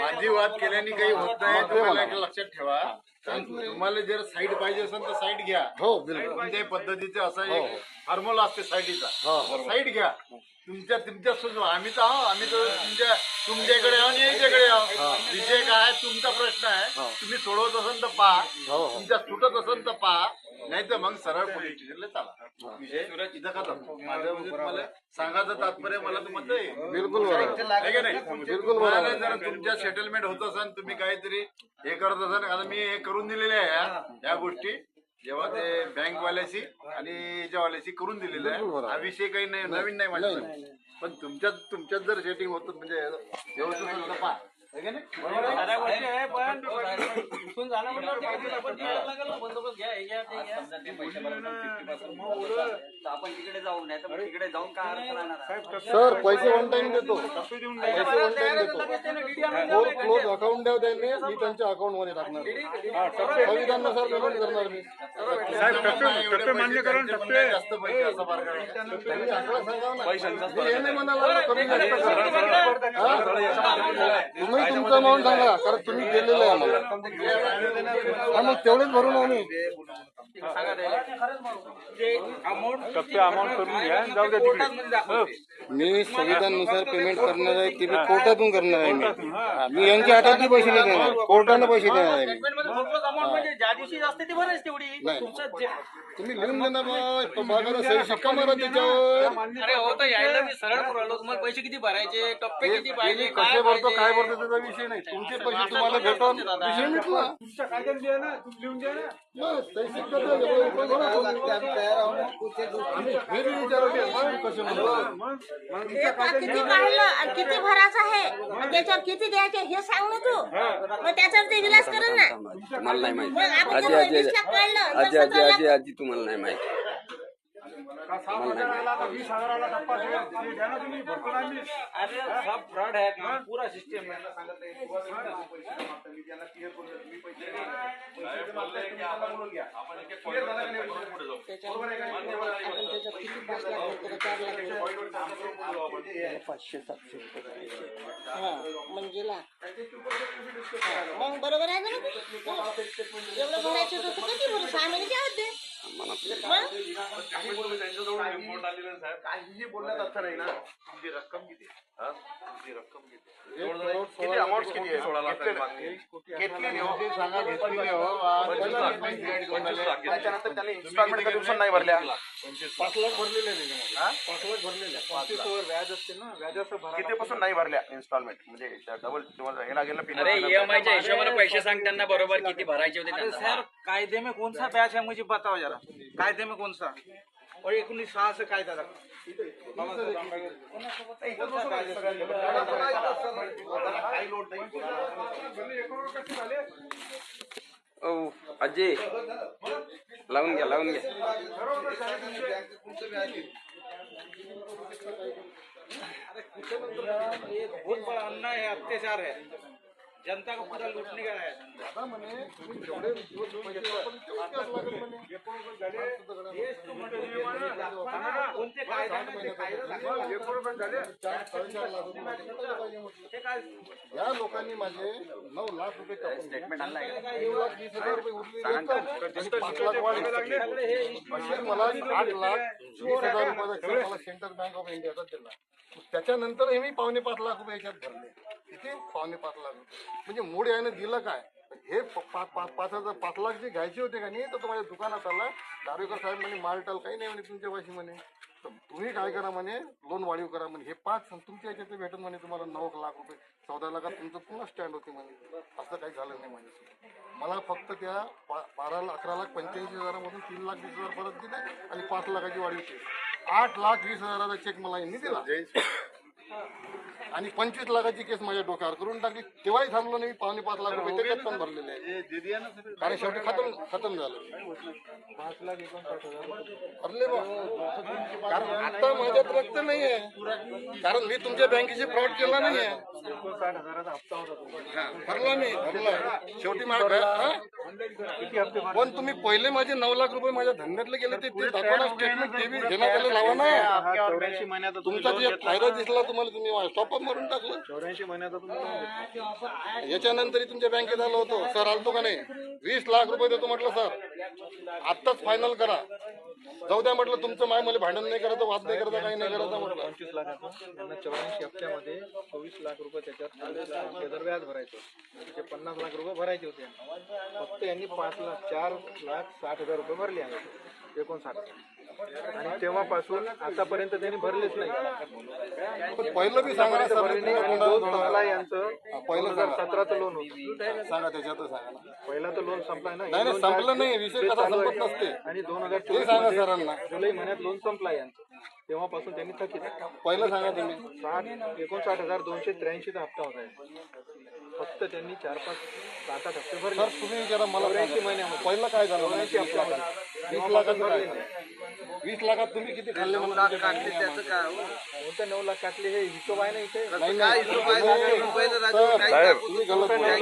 माझी वाद केल्याने काही होत नाही, तुम्हाला एक लक्षात ठेवा. तुम्हाला जर साईड पाहिजे असेल तर साईड घ्या. हो, कोणत्याही पद्धतीचा असा एक फॉर्म्युला असते साईडीचा. साईड घ्या. तुमच्या सुद्धा आम्ही तर आहो, आम्ही तर तुमच्याकडे आहो आणि याच्याकडे आहो. विषय काय आहे, तुमचा प्रश्न आहे. तुम्ही सोडवत असेल तर पहा, तुमच्या सुटत असेल तर पहा, नाही तर मग सरळ पोलीस स्टेशनला चला. विषय इथं का जातो? माझं म्हणजे तुम्हाला सांगायचं तात्पर्य मला तुम्हाला बिलकुल बिलकुल जरा तुमच्या सेटलमेंट होत असेल, तुम्ही काहीतरी हे करत असाल. आता मी हे करून दिलेले आहे या गोष्टी, जेव्हा ते बँकवाल्याशी आणि याच्यावाल्याशी करून दिलेलं आहे. हा विषय काही नाही, नवीन नाही माझ्यासाठी. पण तुमच्यात जर सेटिंग होत म्हणजे व्यवस्थित पहा. आपण तिकडे जाऊ नाही तर तिकडे जाऊन काय अर्थ राहणार. सर पैसे वन टाइम देतो, पैसे वन टाइम देतो. क्लोज अकाउंट द्या त्यांनी, मी त्यांच्या अकाउंट मध्ये टाकणार. संविधानानुसार पेमेंट करणार मी. टप्पे मान्य करून टप्पे जास्त पैसे असं त्यांनी आकडा सांगावं ना. हे नाही म्हणाला कमी जास्त तुम्ही तुमचं अमाऊंट सांगा, कारण तुम्ही दिलेलं आहे आम्हाला. मग तेवढेच भरून आम्ही टप्पे अमाऊंट करून घ्या, जाऊ द्या तिकडे. मी संविधानानुसार पेमेंट करणार आहे, ते मी कोर्टातून करणार आहे. मी यांच्या हातातही पैसे नाही देणार, कोर्टाने पैसे देणार आहे. तुम्ही लिहून देणार बघा, सही शिक्का मारा त्याच्यावर. अरे हो तर यायला मी सरळ पुरवलो. तुम्हाला पैसे किती भरायचे, टप्पे किती पाहिजे, कसे भरतो काय भरतो त्याचा विषय नाही. तुमचे पैसे तुम्हाला भेटून विषय मिटला. सही शिक्का किती काढलं आणि किती भरायचं आहे, त्याच्यावर किती द्यायचे हे सांग ना तू. मग त्याच्यावर ते विलास करेल ना. तुम्हाला नाही माहिती. आजी तुम्हाला नाही माहिती. अरे सब फ्रॉड है, पूरा सिस्टम है. मंजिला मग बरोबर आहे ना. एवढं भरायचं होतं किती भरू, 6 महिने द्या होते. काहीही बोलण्यात अर्थ नाही ना. तुमची रक्कम किती, तुमची रक्कम किती, अमाऊंट किती आहे? 16 लाख घेतलेली हो, सांगा घेतलेली हो. त्याच्यानंतर त्यांनी इन्स्टॉलमेंट कधी दिवसांनी नाही भरल्या. 5 लाख भरलेले नाही, 5 लाख भरलेले. 25 व्याज असते ना, व्याजाचं भरा. कितीपासून नाही भरल्या इन्स्टॉलमेंट, म्हणजे डबल तुम्हाला हे लागेल ना. अरे ईएमआयच्या हिशोबाने पैसे सांग त्यांना बरोबर किती भरायचे होते. सर कायदे में कौन सा बैच है मुझे बताओ जरा, कायदे में कौन सा. और 1906 से कायदा था. ओ अजय लावून घ्या, लावून घ्या. ये बहुत बड़ा अन्याय है, अत्याचार है, जनता को पूरा लूटने का है. या लोकांनी माझे 9 लाख रुपये स्टेटमेंट आणलाय. 9,20,000 रुपये उरले. 5 लाख वाढले. असे मला 8,20,000 रुपयाचा मला सेंट्रल बँक ऑफ इंडियाचा दिला. त्याच्यानंतर हे मी 5.25 लाख रुपये याच्यात भरले. किती 5.25 लाख रुपये म्हणजे मूळ याने दिलं काय. हे 5 लाख जे घ्यायचे होते का नाही, तर तो माझ्या दुकानात आला. दारेकर साहेब म्हणे मालटाल काही नाही म्हणे तुमच्या पाशी म्हणे, तर तुम्ही काय करा म्हणे, लोन वाढीव करा म्हणे. हे 5 तुमच्या याच्यात भेटून म्हणे तुम्हाला 9 लाख रुपये. 14 लाखात तुमचं पुन्हा स्टँड होते म्हणे. असं काही झालं नाही माझ्यासोबत. मला फक्त त्या 11,85,000मधून 3,20,000 परत दिले आणि 5 लाखाची वाढीव केली. 8,20,000चा चेक मला यांनी दिला आणि 25 लाखाची केस माझ्या डोक्यावर करून टाकली. तेव्हाही थांबलो नाही. 5.25 लाख रुपये त्याच्यात पण भरलेले आहे, कारण शेवटी खतम झालं. 5,59,000 भरले बा. कारण आता माझ्यात रक्त नाही आहे, कारण मी तुमच्या बँकेची फ्रॉड केला नाही आहे. 59,000चा हप्ता होता तुमचा. भरला मी भरला शेवटी मला किती हप्ते भरले? पण तुम्ही पहिले माझे 9 लाख रुपये माझ्या धंद्यातले गेले ते दाखवा ना स्टेटमेंट टीव्ही घेण्यात आले लावा ना. हा 84 महिन्याचा तुमचा जे फायदा दिसला तुम्हाला तुम्ही स्टॉप मारून टाकलं. 84 महिन्याचा तुम्ही loan घेतला. याच्यानंतर तुमच्या बँकेत आलो होतो सर आलतो का नाही 20 लाख रुपये देतो म्हटलं सर आत्ताच फायनल करा. जाऊ द्या म्हटलं तुमचं माय मला भांडण नाही करायचं वाद नाही करायचं काही नाही करायचं म्हटलं. 25 लाखाचं त्यांना 84 हप्त्यामध्ये 24 लाख रुपये त्याच्यात व्याज भरायचं. त्याचे 50 लाख रुपये भरायचे होते. फक्त यांनी 4,60,000 रुपये भरले आहेत 59. आणि तेव्हापासून आतापर्यंत त्यांनी भरलेच नाही. पण पहिलं बी सांगा ना सर भरले नाही. आणि लोन संपला यांचं पहिलं 2017चं लोन होतं. सांगा त्याच्यातच सांगा ना. पहिला तर लोन संपलाय ना. नाही नाही संपलं नाही विषय कसा संपत नसते आणि ते 2024 सांगा सरांना. जुलै महिन्यात लोन संपला यांचं. तेव्हापासून त्यांनी थकीत पहिलं सांगा तुम्ही 59,283चा हप्ता होता. फक्त त्यांनी 4-5-7 हप्ते भरले. सर तुम्ही विचारा मला 84 महिन्यामध्ये पहिलं काय झालं 84 हप्त्यामध्ये 20 लाखात काय 20 लाखात तुम्ही किती खाल्ले मला काढले त्याचं काय हो? कोणते 9 लाख काटले हे हिशोब आहे ना इथे. नाही, काय नाही. हिशोब आहे? पहिलं राजू काय साहेब, दाखवतो? तुम्ही गलत बोलताय.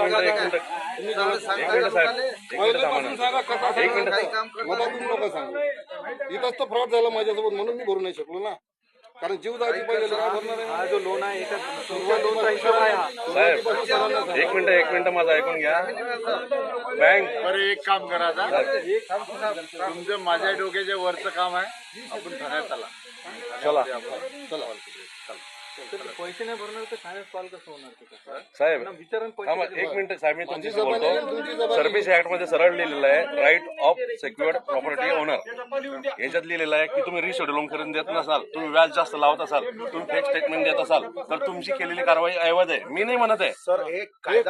सगळं सांगता लोकांना. पहिल्यापासून सांगा कसा काही काम करता मला तुम्ही लोक सांगा इथंच तर फ्रॉड झाला माझ्यासोबत म्हणून मी भरू नाही शकलो ना. कारण जीव जायची पाहिजे काय भरणार आहे. हा जो लोन आहे एका लोनचा हिशोब आहे हा. एक मिनिट माझं ऐकून घ्या. बँक बरं एक काम करा आता तुमचं माझ्या डोक्याच्या वरचं काम आहे आपण ठाण्यात चला. चला तर पैसे नाही भरणार तर फायनान्स कॉल कसं होणार ते? साहेब विचारून थांबा पैसे एक मिनिट साहेब मी माझी तुमच्याशी जबानी आहे, बोलतो. तुमची जबानी. सर्व्हिस ऍक्ट मध्ये सरळ लिहिलेलं आहे right of secured property owner. याच्यात लिहिलेलं आहे की तुम्ही रिशेड्यूल करून देत नसाल, तुम्ही व्याज जास्त लावत असाल, तुम्ही फेक स्टेटमेंट देत असाल तर तुमची केलेली कारवाई अवैध आहे. मी नाही म्हणत आहे.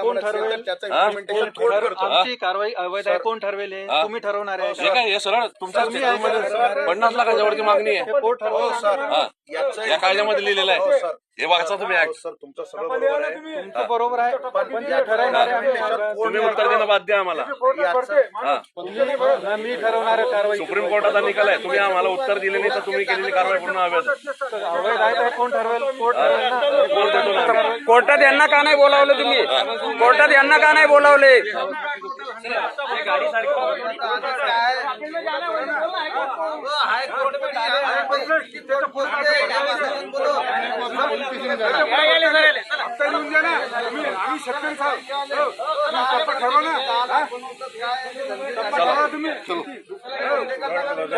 कोण ठरवेल? आमची कारवाई अवैध आहे कोण ठरवेल? हे तुम्ही ठरवणार आहे हे काय हे सरळ तुमच्या स्टेटमेंटमध्ये 50 लाखाच्या वरती मागणी आहे. कोर्ट ठरवणार. हा या कायद्यामध्ये लिहिलेलं आहे. हे वाचा तुम्ही ऍक्ट. तुमचं बरोबर आहे पण ते ठरवणार आहे. तुम्ही उत्तर देणं बाध्य आहे आम्हाला. हा मी ठरवणार आहे कारवाई. सुप्रीम कोर्टाचा निकाल आहे. तुम्ही आम्हाला उत्तर दिले नाही तर तुम्ही केलेली कारवाई पूर्ण अवैध. अवैध आहे तर कोण ठरवेल? कोर्ट ठरवेल ना. कोर्टात यांना का नाही बोलावलं तुम्ही? कोर्टात यांना का नाही बोलावले?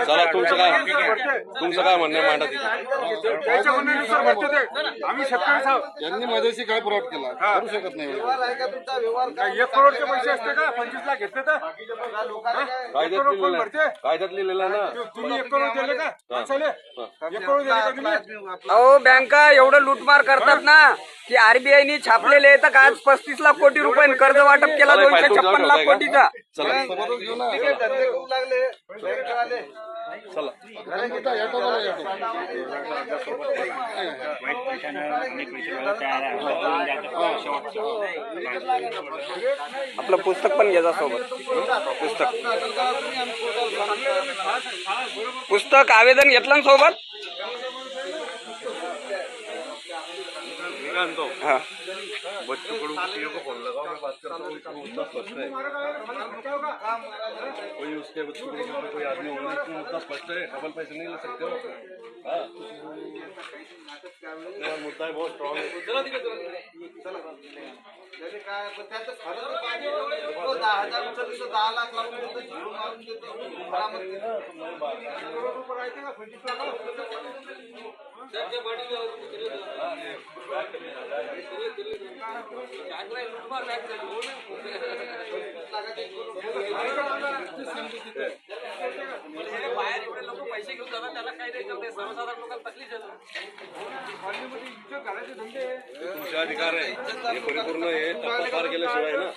चला तुमचं काय म्हणणं आहे मांडा तिथे. यांनी माझ्याशी काय फ्रॉड केला करू शकत नाही. 1 करोडचे पैसे असते का? 25 लाख घेतले तर कायद्यात लिहिलेलं आहे ना. तुम्ही 1 करोड दिले का? 1 करोड दिले का तुम्ही? अहो बँका एवढं लूटमार करतात ना की आरबीआयनी छापलेले तर आज 35 लाख कोटी रुपये कर्ज वाटप केला 256 लाख कोटीचा. चला सोबतच घेऊ ना. चला कुठं या टोकाला येतो. आपलं पुस्तक पण घ्यायचा सोबत. पुस्तक आवेदन घेतलं ना सोबत. हाँ बच्चों को किसी को फोन लगाओ, मैं बात करता हूँ. मुद्दा स्पष्ट है. कोई उसके बच्चों के कोई आदमी होगा नहीं, मुद्दा स्पष्ट है. डबल पैसे नहीं ले सकते हो. हाँ मुद्दा है बहुत स्ट्रॉंग है. 10,000 उचलली तर 10 लाख लावून देतो, झिरो मारून देतो. बाहेर एवढे लोक पैसे घेऊन जातात त्याला काही नाही करते. सर्वसाधारण लोकांना तकलीफ देतो. तुमचे अधिकार आहे हे परिपूर्ण हे टप्पा पार केल्याशिवाय ना.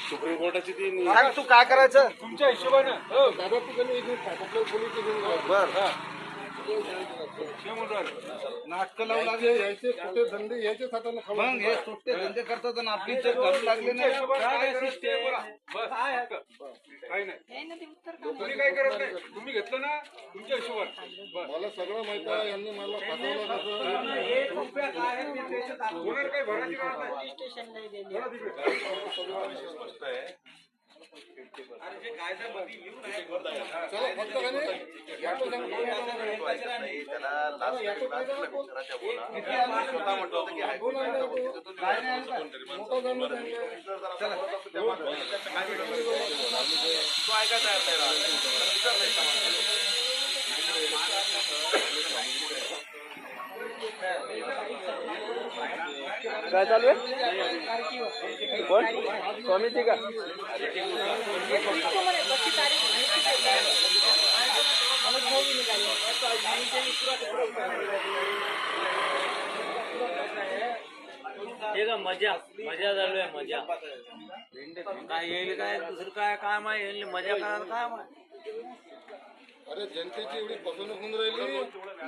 सुप्रीम कोर्टाची ती तू काय करायचं तुमच्या हिशोबाने? दादा तू पोलीस स्टेशन नाटक लावू लागले यायचे कुठे धंदे यायचे हाताने खाऊ मग हे सुट्टे धंदे करतात आणि आपली इज्जत घालू लागले नाही तुम्ही काय करत नाही, तुम्ही घेतलं ना तुमच्या हिशोबात. मला सगळं माहित आहे. यांनी मला फसवलं कसं. कोणाला काही भरायची गरज नाही. स्टेशनला गेले चला फक्त का नाही? याटो सांगतो. मोठा जाणून काय चालू आहे? कोण स्वामीची का? मजा मजा चालू आहे मजा काय येईल काय दुसरं काय काम आहे येईल मजा करायला काय अरे जनतेची एवढी फसवणूक होऊन राहिली.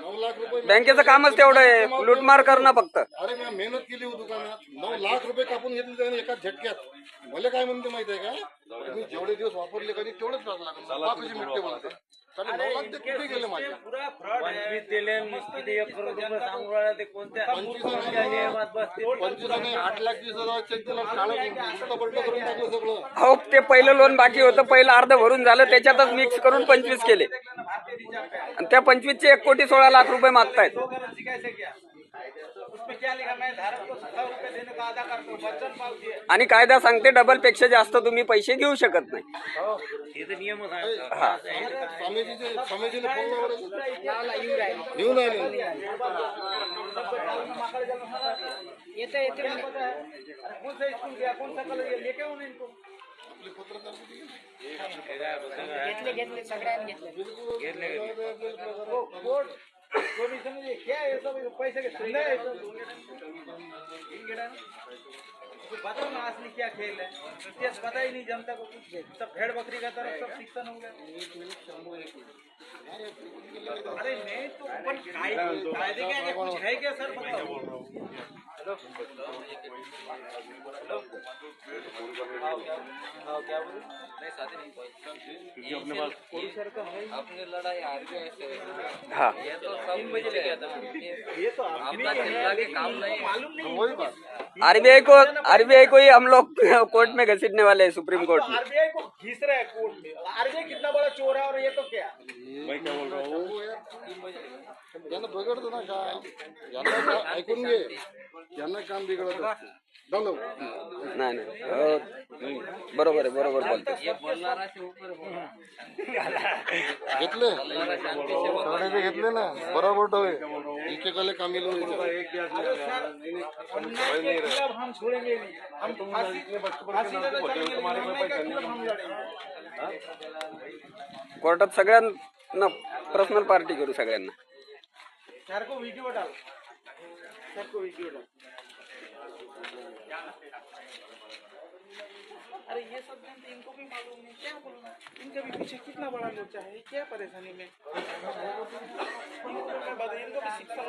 9 लाख रुपये बँकेचं कामच तेवढं आहे, लूटमार करणं फक्त. अरे मी मेहनत केली हो दुकानात. 9 लाख रुपये कापून घेतले त्याने एका झटक्यात. मला काय म्हणते माहिती आहे का, तुम्ही जेवढे दिवस वापरले कधी तेवढेच त्रास लागला. बापाची मिठते बोलते. 9 लाख ते कुठे गेले माझे? 25 दिले किती 1 करोड रुपये सांगू राहिला ते कोणत्या 25 आणि 8 लाख 20,000 चेक दिला. शाळा पलट करून टाकलं सगळं. हो, ते पहिलं लोन बाकी होतं, पहिलं अर्ध भरून झालं, त्याच्यातच मिक्स करून 25 केले आणि त्या 25चे 1,16,00,000 रुपये मागतायत. आणि कायदा सांगते डबल पेक्षा जास्त तुम्ही पैसे घेऊ शकत नाही. स्वामीजीने फोन घेऊन आले. येते येते घेतले घेतले सगळ्यांनी घेतले. क्या ये सब पैसे के बताओ ना असली क्या खेल है, इतिहास पता ही नहीं जनता को कुछ. सब भेड़ बकरी का तरफ सब शिक्षण हो गया. अरे नहीं तो अपन कायदे के आगे कुछ है क्या सर बताओ. क्या बोले नहीं साथी नहीं अपनी लड़ाई आरबीआई से. हाँ, ये तो सब मुझे लेके आता ये तो आपका जिला के काम नहीं मालूम नहीं. वही बात. आरबीआई को ही हम लोग कोर्ट में घसीटने वाले हैं, सुप्रीम कोर्ट में. आरबीआई को घिस रहा है कोर्ट में. आरबीआई कितना बड़ा चोर है और ये तो क्या. मैं क्या बोल रहा हूँ, यांना बिघडतं ना काम. यांना ऐकून घे, यांना काम बिघडत असतं. चालू. नाही नाही, बरोबर आहे, बरोबर बोलतो. ये बोलनारा से ऊपर घेतले सगळ्यांचे घेतले ना. बरोबर होय. एकेकाले कामी लोक. खिलाफ हम छोड़ेंगे नहीं. हम फांसी लगा चलेंगे, अन्याय का खिलाफ हम लड़ेंगे. कोर्टात सगळ्यांना पर्सनल पार्टी करू सगळ्यांना. सर को वीडियो डाल. सर को वीडियो डाल. अरे ये सब जानते, इनको भी मालूम नहीं क्या बोलना. इनके भी पीछे कितना बड़ा लोचा है. क्या परेशानी में इनको भी शिक्षा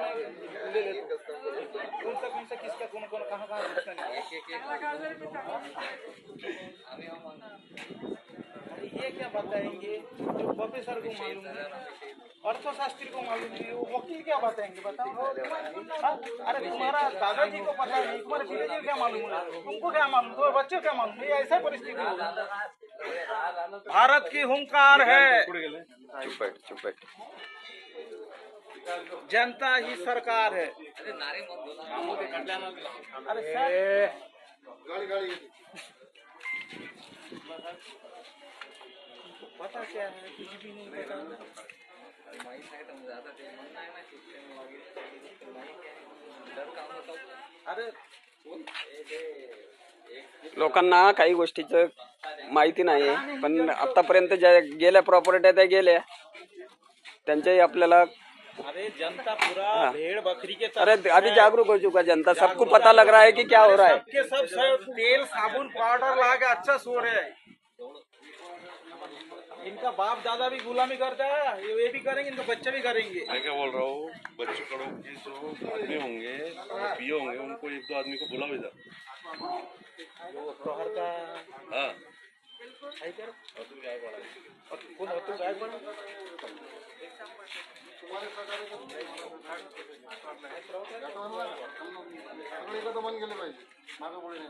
ले लेते. कौन सा किसका कौन कहाँ अरे ये क्या बताएंगे जो प्रोफेसर को मालूम है, अर्थशास्त्री को मालूम नहीं, वो वकील क्या बताएंगे बताओ. अरे तुम्हारा दादाजी को पता नहीं, तुम्हारे पिताजी को क्या मालूम है, तुमको क्या मालूम, तुम्हारे बच्चे को क्या मालूम. ये ऐसा परिस्थिति होगी. भारत की हुंकार है, चुप बैठ, चुप बैठ. जनता ही सरकार है. अरे सर गाडी पता क्या है, कुछ भी नहीं पता. अरे लोकांना काही गोष्टीचं माहिती नाही, पण आतापर्यंत ज्या गेल्या प्रॉपर्ट्या त्या गेल्या त्यांच्याही आपल्याला. अरे जनता पूरा भेड़ बकरी के अरे अभी जागरूक हो चुका जनता, सबको पता लग रहा है कि क्या हो रहा है. सबके सब तेल साबुन पाउडर लगा के अच्छा सो रहे हैं. इनका बाप दादा भी गुलामी करता है, ये भी करेंगे, इनका बच्चे भी करेंगे। मैं क्या बोल रहा हूँ, बच्चों कड़ों की जो आदमी होंगे पिए होंगे, उनको एक दो आदमी को बुलाओ इधर। जो शहर का हाँ है क्या? कौन अतुल गायकवाड? सगळे एकत्र मन गेले पाहिजे मागं पुढे नाही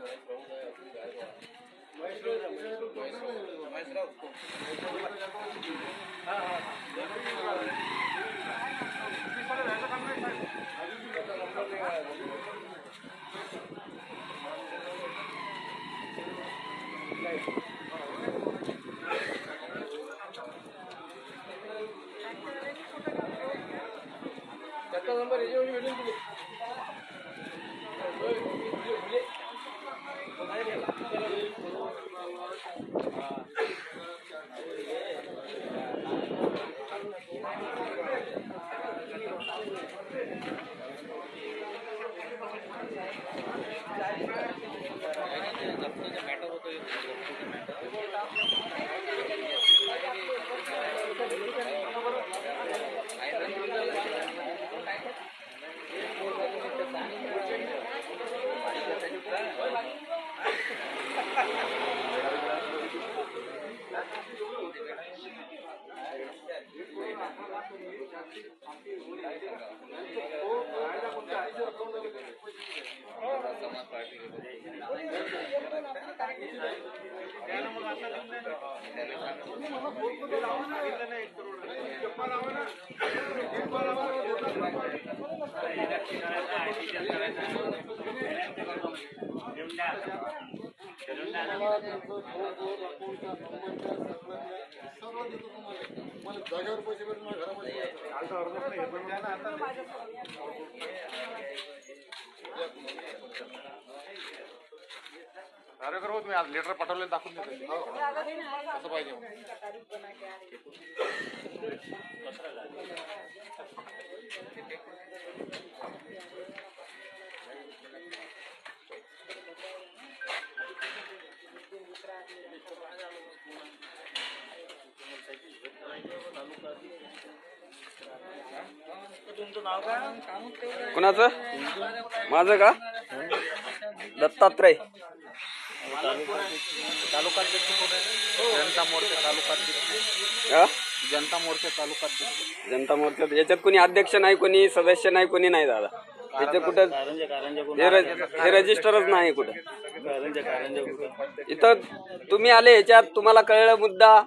जागेवर पैसे भेटून मला घरामध्ये कार्यक्रम तुम्ही आज लेटर पाठवले दाखवून देतो असं पाहिजे तुमचं नाव काय? कुणाचं? माझं का? दत्तात्रय. तालुका अध्यक्ष कोण आहे? जनता मोर्चा तालुका अध्यक्ष. हा? जनता मोर्चा तालुका अध्यक्ष. जनता मोर्चात याच्यात कोणी अध्यक्ष नाही, कोणी सदस्य नाही, कोणी नाही दादा. इथे कुठं हे रजिस्टरच नाही कुठं. इथं तुम्ही आले ह्याच्यात, तुम्हाला कळलं मुद्दा,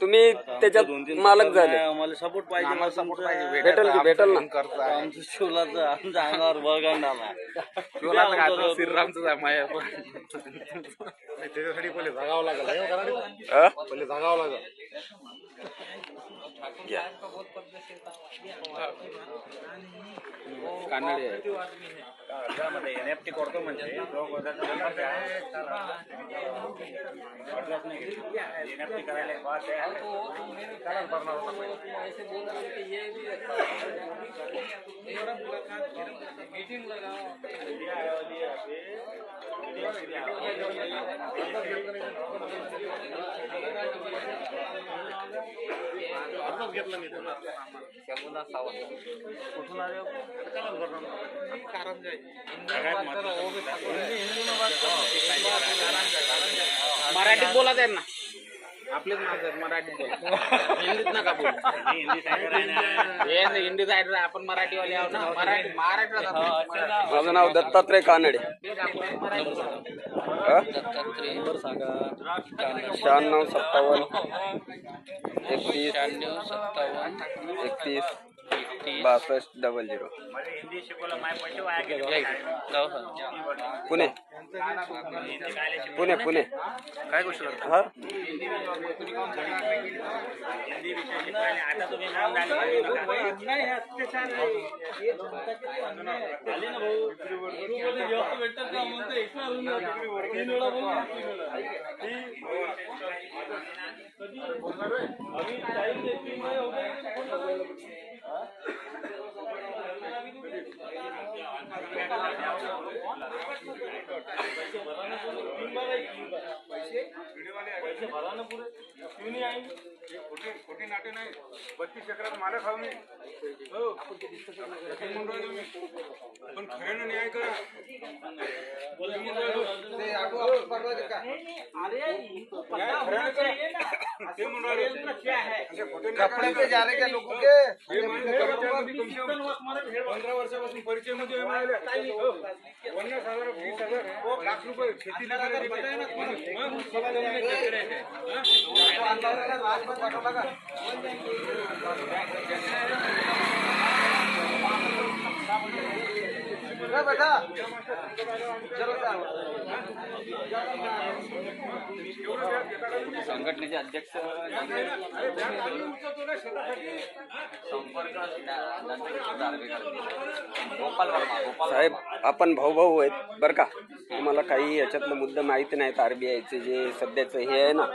तुम्ही त्याच्यात मालक झाले. आम्हाला सपोर्ट पाहिजे. भेटल की भेटल ना. आमचं शिवलाचं आमच्या अंगावर बळगंड आला. श्रीरामचं माया त्याच्यासाठी पहिले जागावं लागेल हा? पहिले जागावं लागेल घ्या. कानडी आहे. एनएफटी करतो म्हणजे एनएफटी करायला बात आहे. अर्धच घेतलं मी तुला कुठून आले? मराठीत बोला त्यांना. आपलेच माणसं आहेत, मराठीत बोला. हिंदीत नका बोलू. हिंदी साईड आपण मराठीवाले आहोत ना. महाराष्ट्रात माझं नाव दत्तात्रय कानडे. 96 57 31 31 62 00. हिंदी शिकवलं माय पैसे वाया गेले. पुणे पुणे पुणे. काय गोष्ट करता? हा हिंदी विषय शिकवायला आता तुम्ही मान झाले आले ना भाऊ. भेटतात का म्हणतो पैसे भरा ना पुरे क्यों नहीं आएंगे. खोटी नाटे नाही 32 एकरात मालक खाऊ मी हो पण खऱ्यानं न्याय करा कपड़े पे जा रहे क्या लोगों के 15 वर्षापासून परिचय मध्ये 50,000 20,000 लाख रुपये शेती बेटा संघटनेचे अध्यक्ष साहेब आपण भाऊ आहेत बरं का. तुम्हाला काही याच्यातलं मुद्दा माहिती नाहीत. आरबीआयचे जे सध्याचं हे आहे ना